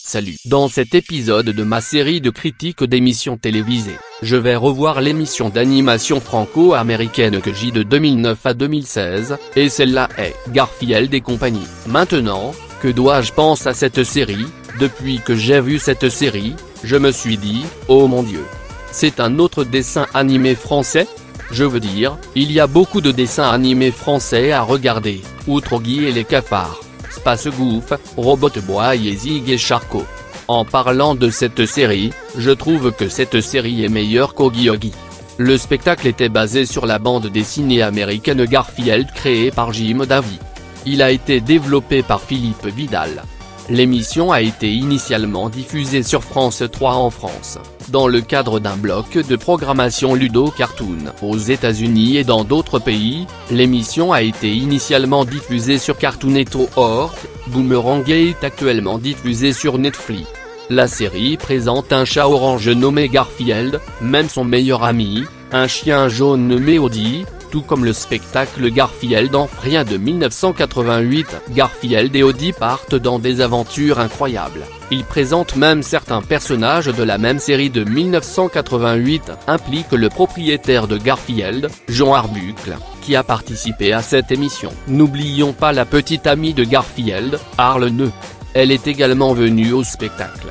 Salut. Dans cet épisode de ma série de critiques d'émissions télévisées, je vais revoir l'émission d'animation franco-américaine que j'ai de 2009 à 2016, et celle-là est Garfield et compagnie. Maintenant, que dois-je penser à cette série? Depuis que j'ai vu cette série, je me suis dit, oh mon Dieu. C'est un autre dessin animé français? Je veux dire, il y a beaucoup de dessins animés français à regarder, outre Oggy et les cafards, Space Goof, Robot Boy et Zig et Charcot. En parlant de cette série, je trouve que cette série est meilleure qu'Oggy Oggy. Le spectacle était basé sur la bande dessinée américaine Garfield créée par Jim Davy. Il a été développé par Philippe Vidal. L'émission a été initialement diffusée sur France 3 en France, dans le cadre d'un bloc de programmation Ludo Cartoon. Aux États-Unis et dans d'autres pays, l'émission a été initialement diffusée sur Cartoon Network. Boomerang est actuellement diffusée sur Netflix. La série présente un chat orange nommé Garfield, même son meilleur ami, un chien jaune nommé Odie, tout comme le spectacle Garfield en Frien de 1988. Garfield et Odie partent dans des aventures incroyables. Ils présentent même certains personnages de la même série de 1988, implique le propriétaire de Garfield, Jean Arbuckle, qui a participé à cette émission. N'oublions pas la petite amie de Garfield, Arlene. Elle est également venue au spectacle.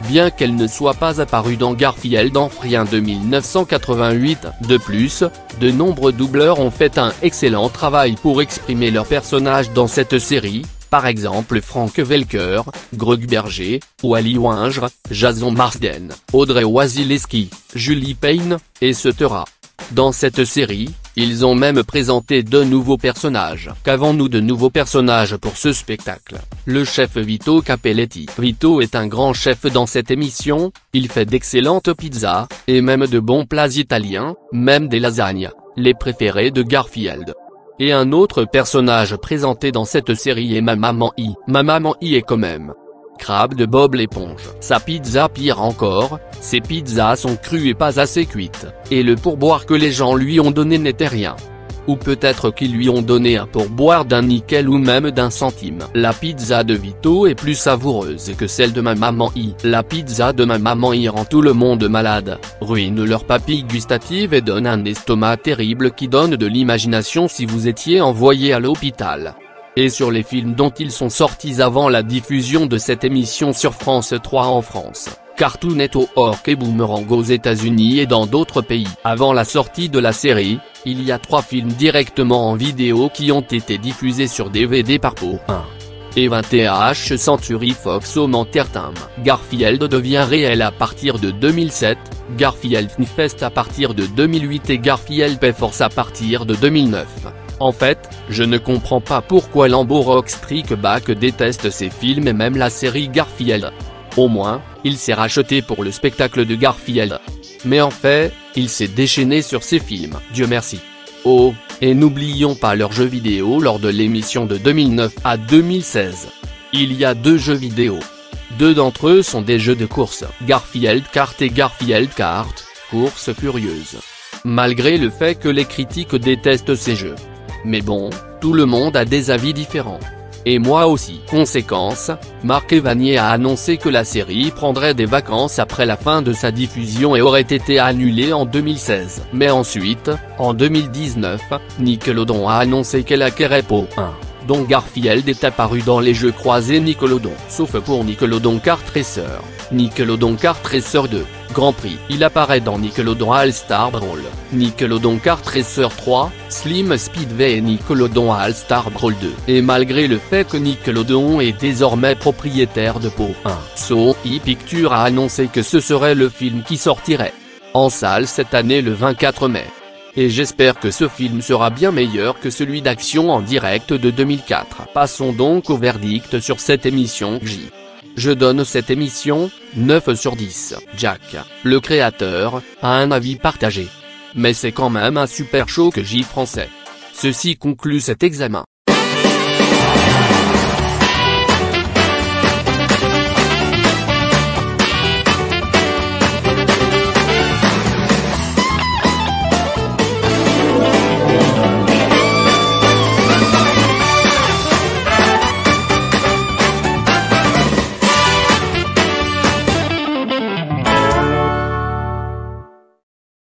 Bien qu'elle ne soit pas apparue dans Garfield en Frien de 1988, de plus, de nombreux doubleurs ont fait un excellent travail pour exprimer leurs personnages dans cette série, par exemple Frank Welker, Greg Berger, Wally Wingre, Jason Marsden, Audrey Wasilewski, Julie Payne, etc. Dans cette série, ils ont même présenté deux nouveaux personnages. Qu'avons-nous de nouveaux personnages pour ce spectacle? Le chef Vito Cappelletti. Vito est un grand chef dans cette émission, il fait d'excellentes pizzas, et même de bons plats italiens, même des lasagnes, les préférés de Garfield. Et un autre personnage présenté dans cette série est ma maman I. Ma maman I est quand même Crabe de Bob l'éponge. Sa pizza pire encore, ses pizzas sont crues et pas assez cuites, et le pourboire que les gens lui ont donné n'était rien. Ou peut-être qu'ils lui ont donné un pourboire d'un nickel ou même d'un centime. La pizza de Vito est plus savoureuse que celle de ma maman I. La pizza de ma maman I rend tout le monde malade, ruine leur papille gustative et donne un estomac terrible qui donne de l'imagination si vous étiez envoyé à l'hôpital. Et sur les films dont ils sont sortis avant la diffusion de cette émission sur France 3 en France, Cartoon Network et Boomerang aux États-Unis et dans d'autres pays. Avant la sortie de la série, il y a 3 films directement en vidéo qui ont été diffusés sur DVD par Po 1 et 21H Century Fox Home Entertainment. Garfield devient réel à partir de 2007, Garfield Fest à partir de 2008 et Garfield Pay-Force à partir de 2009. En fait, je ne comprends pas pourquoi Lambeau Rockstrickback déteste ces films et même la série Garfield. Au moins, il s'est racheté pour le spectacle de Garfield. Mais en fait, il s'est déchaîné sur ces films. Dieu merci. Oh, et n'oublions pas leurs jeux vidéo lors de l'émission de 2009 à 2016. Il y a 2 jeux vidéo. 2 d'entre eux sont des jeux de course, Garfield Kart et Garfield Kart, course furieuse. Malgré le fait que les critiques détestent ces jeux. Mais bon, tout le monde a des avis différents. Et moi aussi. Conséquence, Marc Evanier a annoncé que la série prendrait des vacances après la fin de sa diffusion et aurait été annulée en 2016. Mais ensuite, en 2019, Nickelodeon a annoncé qu'elle acquérait Po 1, dont Garfield est apparu dans les jeux croisés Nickelodeon. Sauf pour Nickelodeon Kart Racer. Nickelodeon Kart Racer 2, Grand Prix. Il apparaît dans Nickelodeon All-Star Brawl, Nickelodeon Kart Racer 3, Slim Speedway et Nickelodeon All-Star Brawl 2. Et malgré le fait que Nickelodeon est désormais propriétaire de Po 1, Sony Pictures a annoncé que ce serait le film qui sortirait. en salle cette année le 24 mai. Et j'espère que ce film sera bien meilleur que celui d'action en direct de 2004. Passons donc au verdict sur cette émission J. Je donne cette émission 9 sur 10. Jack, le créateur, a un avis partagé. Mais c'est quand même un super show que J français. Ceci conclut cet examen.